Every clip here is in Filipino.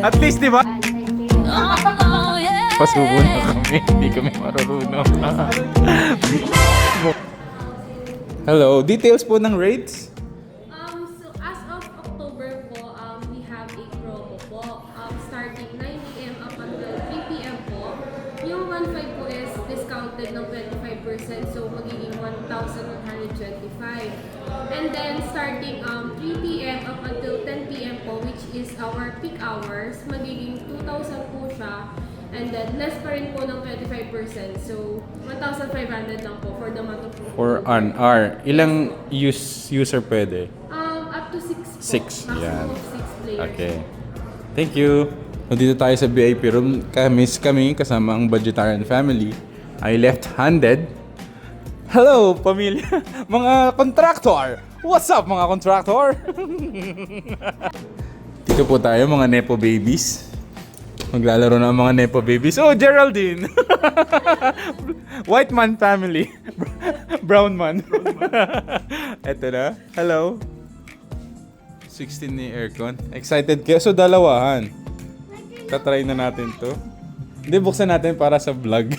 At least, di ba? Pasubo na kami. Hindi kami marunong. Hello. Details po ng rates? So as of October po, we have a promo po. Starting 9 a.m. up until 3 p.m. po. Yung 1.5 po is discounted ng 25%, so magiging 1,125. And then starting 3 p.m. up until 10 p.m. po, which is our peak hours, magiging 2,000 po siya. And then less pa rin po ng 25%, so 1,500 lang po for the month of October. For an hour. Ilang user pwede? Up to 6 po. 6. Maximum Yan. of 6 players. Okay. Thank you. Nandito tayo sa VIP room. Kami kasama ang Budgetarian family ay left-handed. Hello, pamilya. Mga contractor. What's up, mga contractor? Dito po tayo, mga Nepo babies. Maglalaro na ang mga Nepo babies. Oh, Geraldine! White man family. Brown man. Eto na. Hello. 16 ni aircon. Excited kayo? So, dalawahan. Tatry na natin to. Hindi, buksan natin para sa vlog.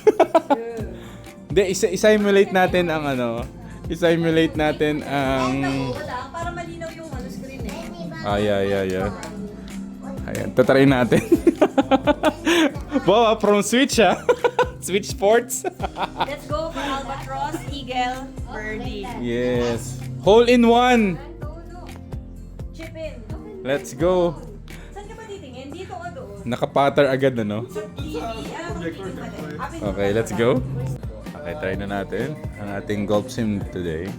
Hindi, i-simulate natin ang ano. I-simulate natin ang... Wala, para malinaw yung screen eh. Yeah. Ayan, tatry natin. Wow, from Switch Switch Sports. Let's go for Albatross, Eagle, Birdie. Yes. Hole in one. Chip in. Let's go. Saan ka ba titingin? Dito o doon? Nakapatter agad ano? TV. Okay, let's go. Okay, try na natin ang ating golf sim today.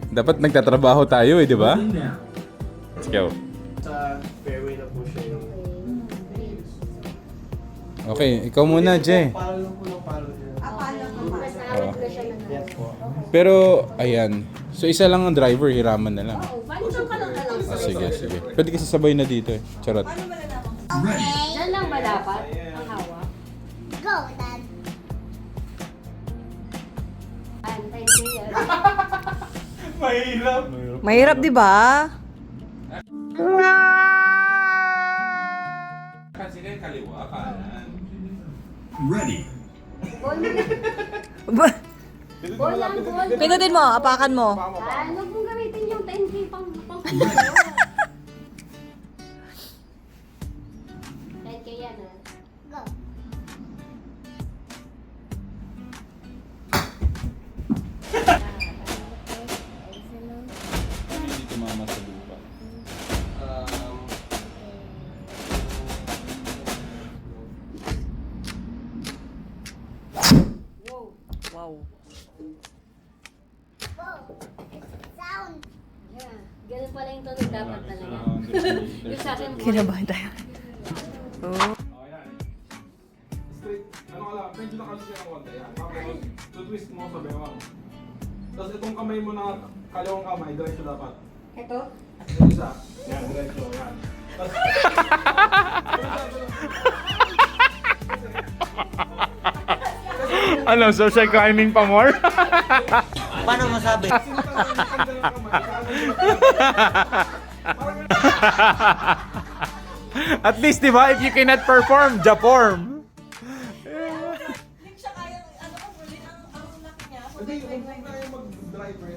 Dapat nagtatrabaho tayo di ba? Let's go. Sa fairway na po siya yung... Okay, ikaw muna, Jay. Palo lang po ng palo niya. Oo. Yes po. Pero, ayan. So, isa lang ang driver, hiraman na lang. Balikan ka lang na lang. Sige. Pwede kasi sabay na dito eh. Charot. Paano malalaman? Yan lang ba dapat ang hawak? Go, Dad. Antay ko yan. Mahirap. Mahirap, di ba? Kasi na yung kaliwa, kanan. Ready. Ball lang, ball. Pinutin mo, apakan mo. Huwag mong gamitin yung 10K pang 10K yan Go. Hindi tumama sa lupa. Wow. Sound. Yeah. Ganun pala yung tunog dapat talaga. Yung sa akin, Kinabahan tayo. Straight. Ano ka lang, medyo nakalis siya ng konti. Yan. Tapos, twist mo sa bewang. Tapos itong kamay mo na kalawang kamay, diretso dapat. ito? Yung isa. Yan, diretso. Yan. Tapos, Ano, social climbing pa more? Paano masabi? At least, di ba, if you cannot perform, japorm. Hindi siya kaya, ano ko, ulit ang laki niya. hindi, kung na yung mag-driver,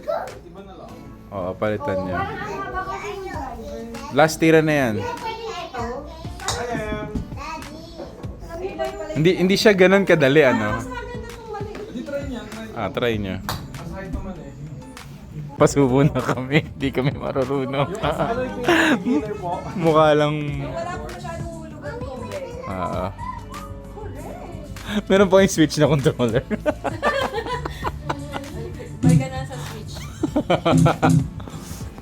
iba na lang. Oo, palitan niya. Parang ang haba kasi yung driver. Last tira na yan. Ayan. Hindi siya ganun kadali, ano? Hindi, try niya. Try niya. As height naman eh. Pasubo na kami. Hindi kami marunong. Ano yung beginner po? Mukha lang... Wala ko masyadong hulog ang tubig. Meron pa yung switch na controller. May ganun sa switch.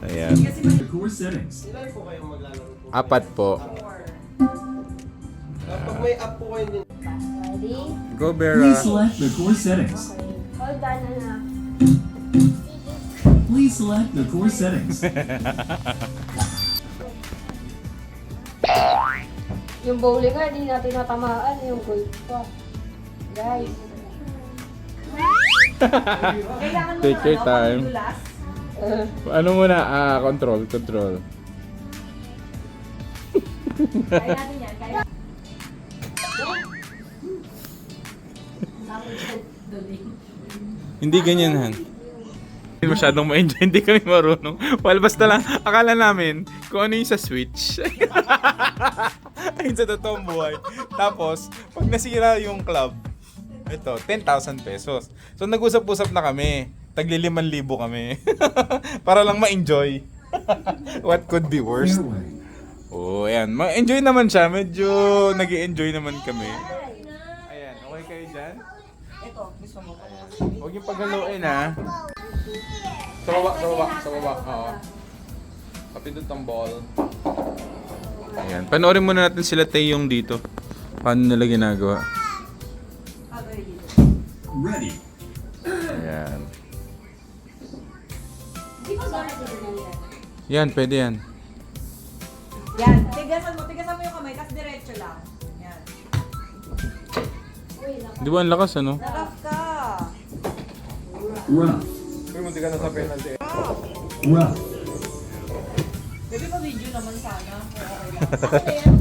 Ayan. The core settings. Ilan po kayong maglalaro po? 4 po. Pag may app po kayo din. Ready? Go, Vera. Please select the core settings. Hold on na. Please select the core settings. Yung bowling nga, di natin natamaan. Yung golf pa. Guys. Kailangan mo Take your ano, time. pagdulas. Ano muna? Control. Kaya natin yan. Kaya. Hindi ganyan, Han. Hindi masyadong ma-enjoy, hindi kami marunong. Well, basta lang, akala namin kung ano yung sa Switch. Ayun sa totoong buhay. Tapos, pag nasira yung club, ito, 10,000 pesos. So, nag-usap-usap na kami. Tagli 5,000 kami. Para lang ma-enjoy. What could be worse? Fairway. Oh, ayan. Ma-enjoy naman siya. Medyo nag-enjoy naman kami. Ayan, okay kayo dyan? Ito, gusto mo pa. Huwag yung paghaluin, ha? Sa baba. Oo. Kapindot ang ball. Ayan. Panoorin muna natin sila Taeyong dito. Paano nila ginagawa? Ready. Ayan. Yan, pwede yan. Yan, tigasan mo yung kamay, tapos diretso lang. Yan. Di ba ang lakas, ano? Narap ka. Rough. Uy, munti ka na sa penalty. Rough. Baby, pa-video naman sana. Okay lang.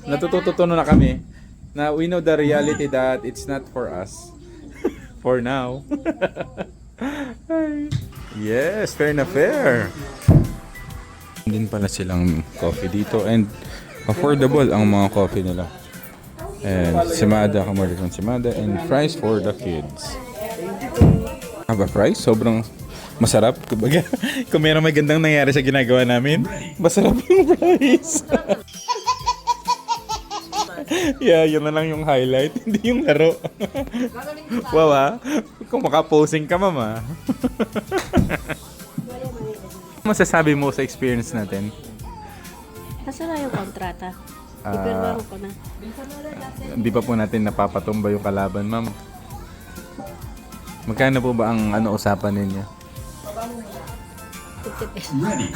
Natututunan na kami na we know the reality that it's not for us. For now. Yes, fair na fair. Din pala silang coffee dito and affordable ang mga coffee nila. And simada, American simada and fries for the kids. Aba, fries? Sobrang masarap. Kumbaga, kung meron may gandang nangyari sa ginagawa namin, masarap yung fries. Yeah, yun na lang yung highlight, hindi yung laro. Wow, ha? Kung makaposing ka, mama. Ano masasabi mo sa experience natin? Nasaan na yung kontrata? Ah, Ipirmaro ko na. Hindi pa po natin napapatumba yung kalaban, ma'am. Magkano po ba ang usapan ninyo? 50 pesos. Ready.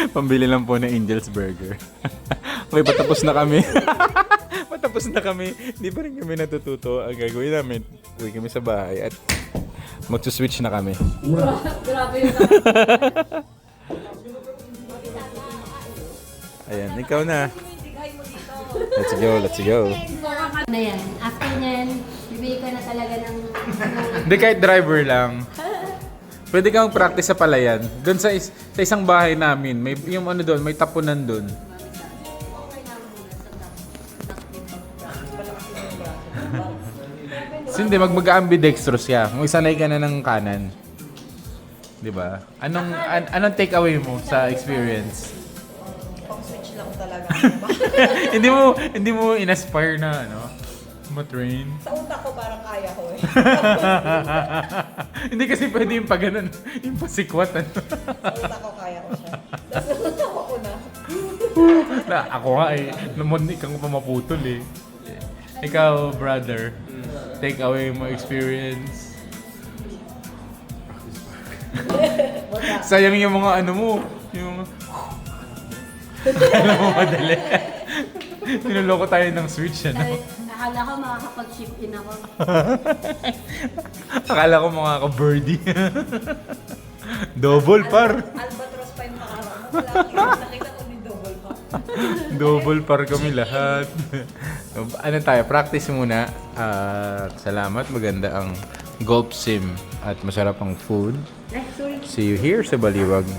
Pambili lang po ng Angel's Burger. Okay, patapos na kami. Patapos na kami. Hindi pa rin kami natututo. Ang gagawin namin, uwi kami sa bahay at magsuswitch na kami. Rough. Ayan, ikaw na. Let's go. Na yan. After nyan, bibili ka na talaga ng... Hindi, kahit driver lang. Pwede kang practice sa palayan. Doon sa isang bahay namin, may yung ano doon, may tapunan doon. So, hindi, mag-ambidextrous ka. Mag-sanay ka na ng kanan. 'Di ba? Anong take away mo sa experience? Pang-switch lang talaga. hindi mo inaspire na ma-train. Sa utak ko parang kaya ko eh. Hindi kasi pwede yung pag-ganon, yung pasikwat. Sa utak ko kaya ko siya. Tapos natawa ko na. Ako nga namunik kang pa maputol eh. Ikaw, brother, take away mo experience. Sayang yung mga mo, yung... Alam mo madali. Niloloko tayo ng switch, Akala ko makakapag-ship in ako. Akala ko mga ka-birdie. Double par. Albatross pa yung makarang. Nakita ko ni double pa. Double par kami lahat. Ano tayo, practice muna. Salamat, maganda ang golf sim at masarap ang food. See you here sa Baliwag.